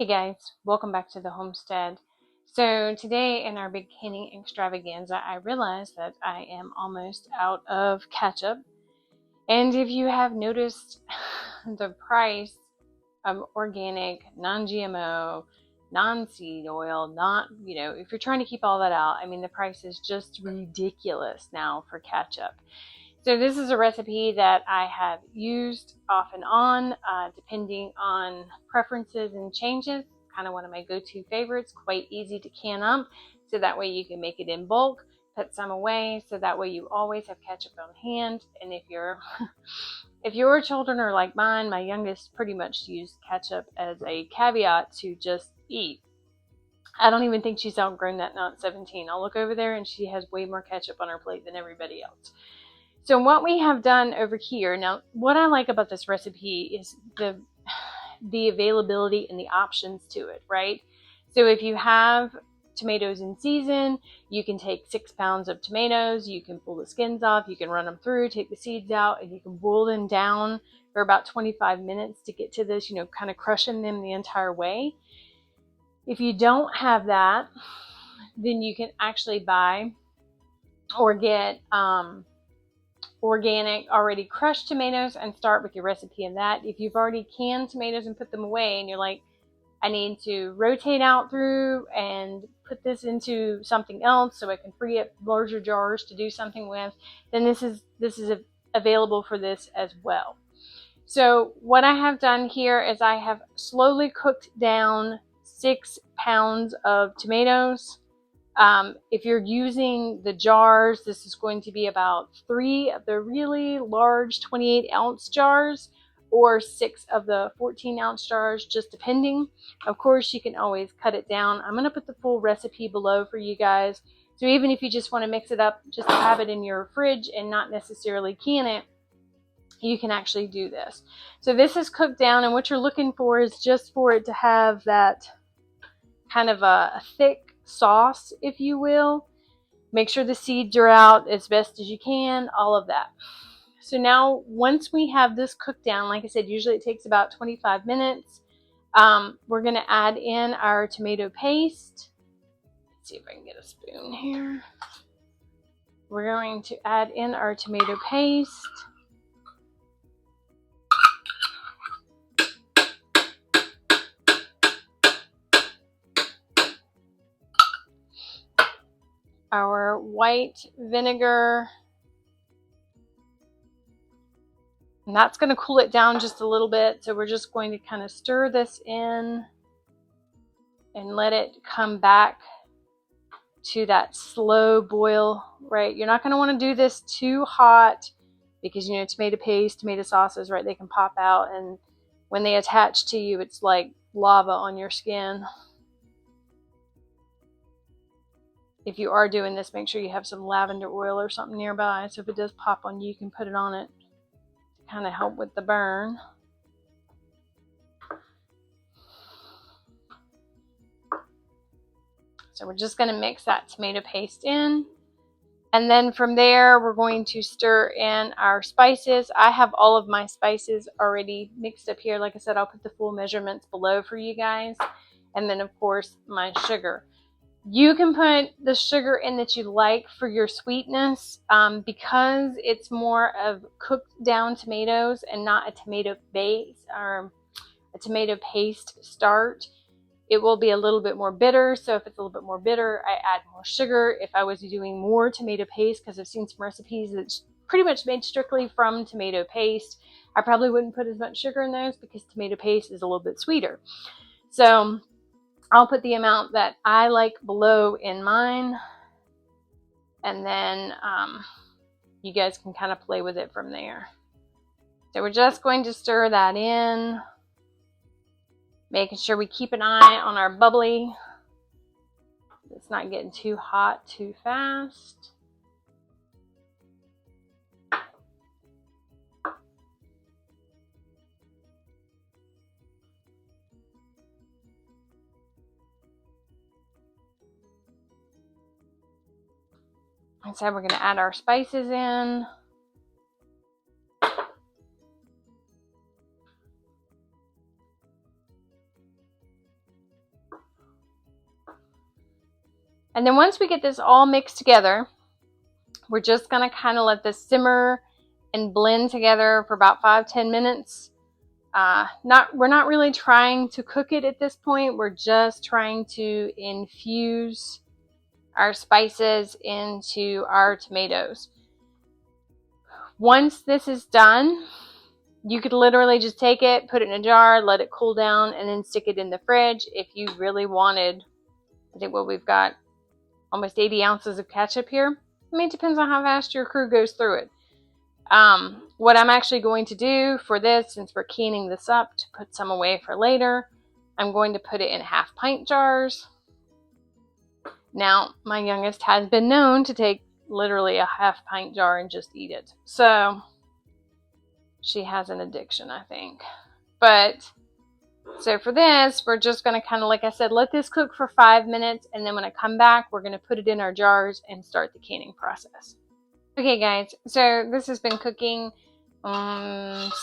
Hey guys, welcome back to the homestead. So today in our big canning extravaganza, I realized that I am almost out of ketchup. And if you have noticed the price of organic, non-GMO, non-seed oil, not, if you're trying to keep all that out, I mean, the price is just ridiculous now for ketchup. So this is a recipe that I have used off and on, depending on preferences and changes. Kind of one of my go-to favorites, quite easy to can up, so that way you can make it in bulk, put some away, so that way you always have ketchup on hand. And if your children are like mine, my youngest pretty much used ketchup as a caveat to just eat. I don't even think she's outgrown that now at 17. I'll look over there and she has way more ketchup on her plate than everybody else. So what we have done over here, now what I like about this recipe is the availability and the options to it, right? So if you have tomatoes in season, you can take 6 pounds of tomatoes, you can pull the skins off, you can run them through, take the seeds out, and you can boil them down for about 25 minutes to get to this, kind of crushing them the entire way. If you don't have that, then you can actually buy or get organic already crushed tomatoes and start with your recipe of that. If you've already canned tomatoes and put them away and you're like, I need to rotate out through and put this into something else so I can free up larger jars to do something with, then this is available for this as well. So what I have done here is I have slowly cooked down 6 pounds of tomatoes. If you're using the jars, this is going to be about 3 of the really large 28-ounce jars or 6 of the 14-ounce jars, just depending. Of course, you can always cut it down. I'm going to put the full recipe below for you guys. So even if you just want to mix it up, just to have it in your fridge and not necessarily can it, you can actually do this. So this is cooked down, and what you're looking for is just for it to have that kind of a thick sauce, if you will. Make sure the seeds are out as best as you can, all of that. So now once we have this cooked down, like I said, usually it takes about 25 minutes. We're going to add in our tomato paste. Let's see if I can get a spoon here. We're going to add in our tomato paste. Our white vinegar. And that's going to cool it down just a little bit. So we're just going to kind of stir this in and let it come back to that slow boil, right? You're not going to want to do this too hot because, tomato paste, tomato sauces, right? They can pop out, and when they attach to you, it's like lava on your skin. If you are doing this, make sure you have some lavender oil or something nearby. So if it does pop on you, you can put it on it to kind of help with the burn. So we're just going to mix that tomato paste in. And then from there, we're going to stir in our spices. I have all of my spices already mixed up here. Like I said, I'll put the full measurements below for you guys. And then, of course, my sugar. You can put the sugar in that you like for your sweetness, because it's more of cooked down tomatoes and not a tomato base or a tomato paste start. It will be a little bit more bitter. So if it's a little bit more bitter, I add more sugar. If I was doing more tomato paste, because I've seen some recipes that's pretty much made strictly from tomato paste, I probably wouldn't put as much sugar in those because tomato paste is a little bit sweeter. So I'll put the amount that I like below in mine, and then you guys can kind of play with it from there. So we're just going to stir that in, making sure we keep an eye on our bubbly. It's not getting too hot too fast. Like I said, we're going to add our spices in. And then once we get this all mixed together, we're just going to kind of let this simmer and blend together for about 5-10 minutes. We're not really trying to cook it at this point. We're just trying to infuse our spices into our tomatoes. Once this is done, you could literally just take it, put it in a jar, let it cool down, and then stick it in the fridge. If you really wanted, I think, well, we've got almost 80 ounces of ketchup here. I mean, it depends on how fast your crew goes through it. What I'm actually going to do for this, since we're canning this up to put some away for later, I'm going to put it in 1/2 pint jars. Now, my youngest has been known to take literally a 1/2 pint jar and just eat it. So, she has an addiction, I think. But, so for this, we're just going to kind of, like I said, let this cook for 5 minutes. And then when I come back, we're going to put it in our jars and start the canning process. Okay, guys, so this has been cooking,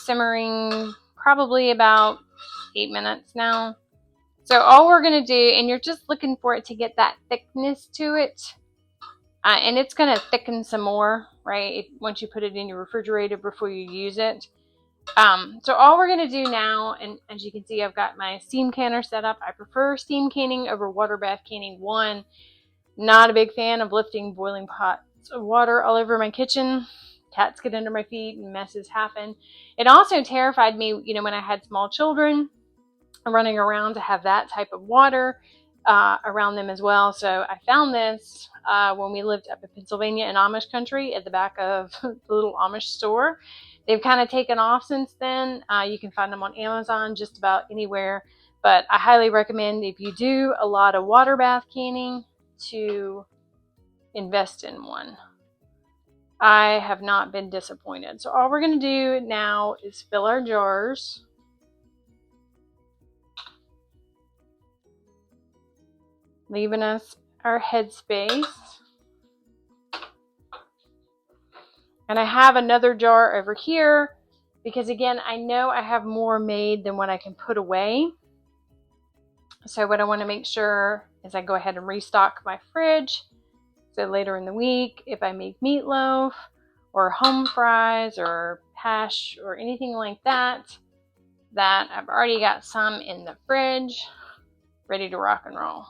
simmering probably about 8 minutes now. So all we're going to do, and you're just looking for it to get that thickness to it, and it's going to thicken some more, right, once you put it in your refrigerator before you use it. So all we're going to do now, and as you can see, I've got my steam canner set up. I prefer steam canning over water bath canning. One, not a big fan of lifting boiling pots of water all over my kitchen. Cats get under my feet and messes happen. It also terrified me, when I had small children running around, to have that type of water around them as well. So I found this when we lived up in Pennsylvania in Amish country at the back of the little Amish store. They've kind of taken off since then. You can find them on Amazon, just about anywhere. But I highly recommend, if you do a lot of water bath canning, to invest in one. I have not been disappointed. So all we're going to do now is fill our jars. Leaving us our headspace. And I have another jar over here because, again, I know I have more made than what I can put away. So what I want to make sure is I go ahead and restock my fridge. So later in the week, if I make meatloaf or home fries or hash or anything like that, that I've already got some in the fridge ready to rock and roll.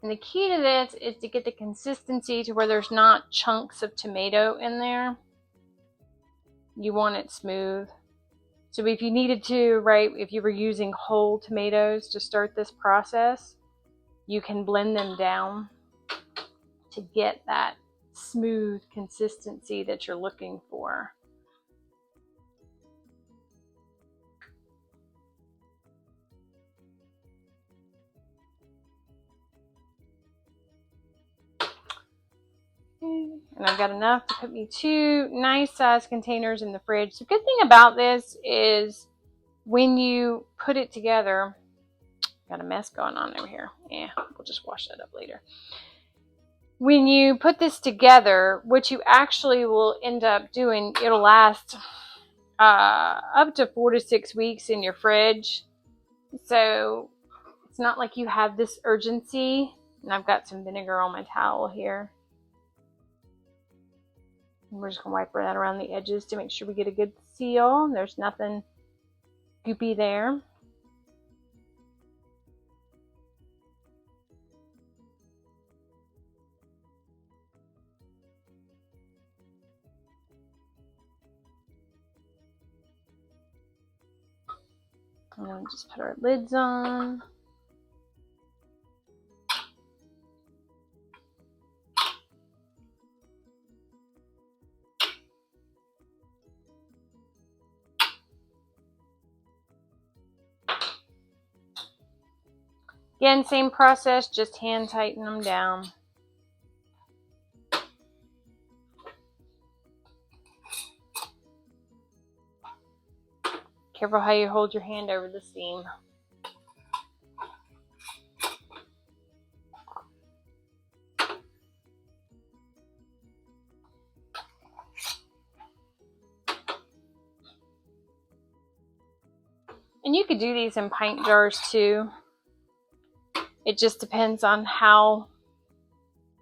And the key to this is to get the consistency to where there's not chunks of tomato in there. You want it smooth. So if you needed to, right, if you were using whole tomatoes to start this process, you can blend them down to get that smooth consistency that you're looking for. And I've got enough to put me 2 nice size containers in the fridge. The good thing about this is when you put it together, got a mess going on over here. Yeah, we'll just wash that up later. When you put this together, what you actually will end up doing, it'll last up to 4 to 6 weeks in your fridge. So it's not like you have this urgency. And I've got some vinegar on my towel here. And we're just going to wipe that around the edges to make sure we get a good seal. There's nothing goopy there. And then just put our lids on. Again, same process, just hand tighten them down. Careful how you hold your hand over the steam. And you could do these in pint jars too. It just depends on how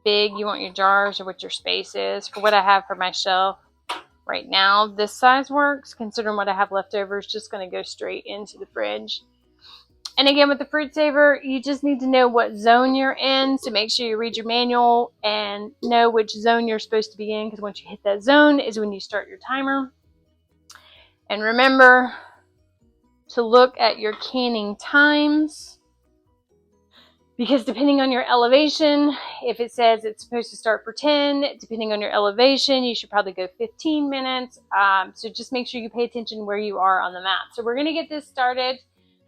big you want your jars or what your space is. For what I have for my shelf right now, this size works. Considering what I have left over is just going to go straight into the fridge. And again, with the fruit saver, you just need to know what zone you're in. So make sure you read your manual and know which zone you're supposed to be in, because once you hit that zone is when you start your timer. And remember to look at your canning times, because depending on your elevation, if it says it's supposed to start for 10, depending on your elevation, you should probably go 15 minutes. So just make sure you pay attention where you are on the map. So we're going to get this started.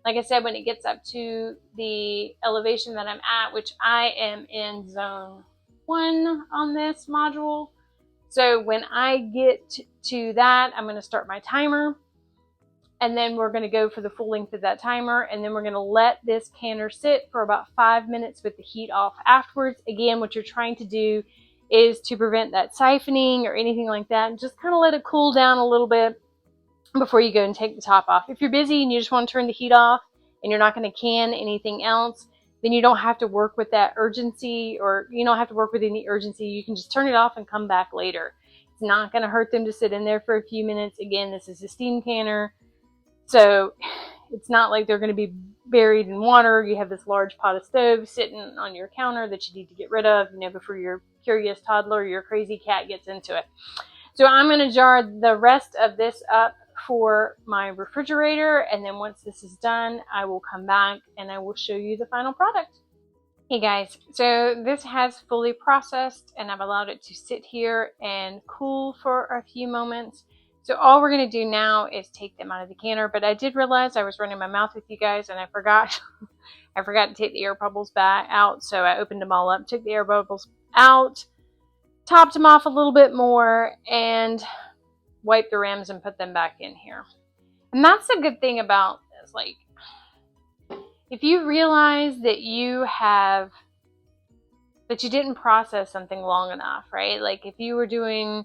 Like I said, when it gets up to the elevation that I'm at, which I am in zone 1 on this module. So when I get to that, I'm going to start my timer. And then we're going to go for the full length of that timer. And then we're going to let this canner sit for about 5 minutes with the heat off afterwards. Again, what you're trying to do is to prevent that siphoning or anything like that. And just kind of let it cool down a little bit before you go and take the top off. If you're busy and you just want to turn the heat off and you're not going to can anything else, then you don't have to work with that urgency, or you don't have to work with any urgency. You can just turn it off and come back later. It's not going to hurt them to sit in there for a few minutes. Again, this is a steam canner. So it's not like they're going to be buried in water. You have this large pot of stove sitting on your counter that you need to get rid of, before your curious toddler or your crazy cat gets into it. So I'm going to jar the rest of this up for my refrigerator. And then once this is done, I will come back and I will show you the final product. Hey guys, so this has fully processed and I've allowed it to sit here and cool for a few moments. So all we're going to do now is take them out of the canner, but I did realize I was running my mouth with you guys and I forgot to take the air bubbles back out. So I opened them all up, took the air bubbles out, topped them off a little bit more, and wiped the rims and put them back in here. And that's the good thing about this. Like, if you realize that you didn't process something long enough, right? Like if you were doing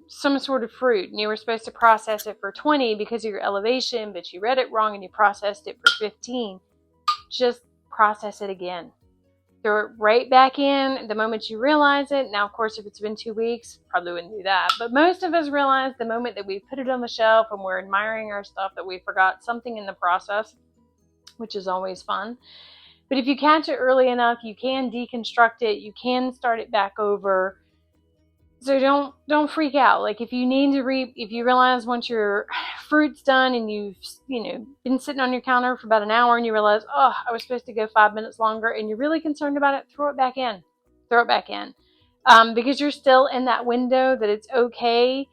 some sort of fruit and you were supposed to process it for 20 because of your elevation, but you read it wrong and you processed it for 15, just process it again. Throw it right back in the moment you realize it. Now, of course, if it's been 2 weeks, probably wouldn't do that. But most of us realize the moment that we put it on the shelf and we're admiring our stuff that we forgot something in the process, which is always fun. But if you catch it early enough, you can deconstruct it. You can start it back over. So don't freak out. Like if you realize once your fruit's done and you've been sitting on your counter for about an hour and you realize, oh, I was supposed to go 5 minutes longer, and you're really concerned about it, throw it back in. Because you're still in that window that it's okay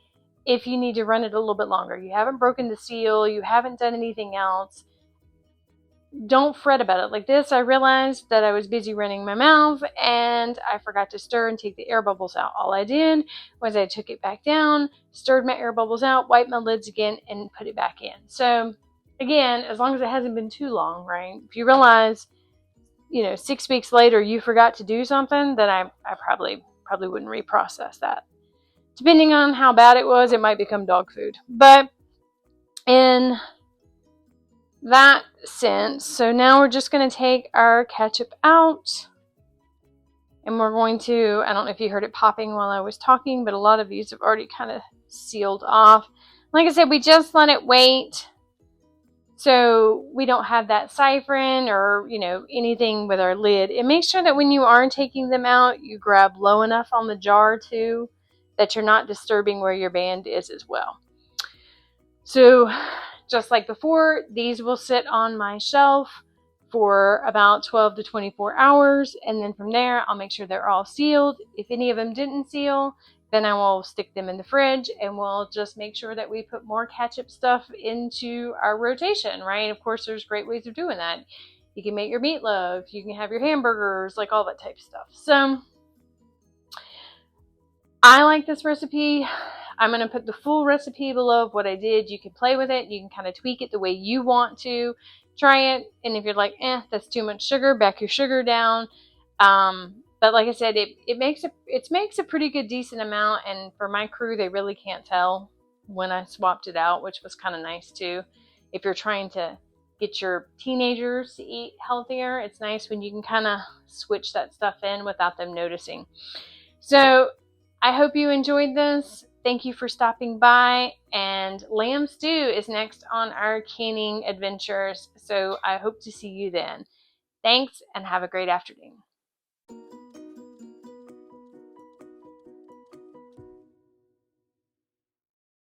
if you need to run it a little bit longer. You haven't broken the seal. You haven't done anything else. Don't fret about it. Like this, I realized that I was busy running my mouth and I forgot to stir and take the air bubbles out. All I did was I took it back down, stirred my air bubbles out, wiped my lids again, and put it back in. So again, as long as it hasn't been too long, right? If you realize, 6 weeks later you forgot to do something, then I probably wouldn't reprocess that. Depending on how bad it was, it might become dog food. But in that sense, so now we're just going to take our ketchup out and we're going to, I don't know if you heard it popping while I was talking, but a lot of these have already kind of sealed off. Like I said, we just let it wait so we don't have that siphon or anything with our lid. And make sure that when you are taking them out, you grab low enough on the jar too that you're not disturbing where your band is as well. So just like before, these will sit on my shelf for about 12 to 24 hours. And then from there, I'll make sure they're all sealed. If any of them didn't seal, then I will stick them in the fridge and we'll just make sure that we put more ketchup stuff into our rotation, right? Of course, there's great ways of doing that. You can make your meatloaf, you can have your hamburgers, like all that type of stuff. So I like this recipe. I'm going to put the full recipe below of what I did. You can play with it. You can kind of tweak it the way you want to. Try it. And if you're like, that's too much sugar, back your sugar down. But like I said, it makes a pretty good decent amount. And for my crew, they really can't tell when I swapped it out, which was kind of nice too. If you're trying to get your teenagers to eat healthier, it's nice when you can kind of switch that stuff in without them noticing. So I hope you enjoyed this. Thank you for stopping by, and lamb stew is next on our canning adventures. So I hope to see you then. Thanks, and have a great afternoon.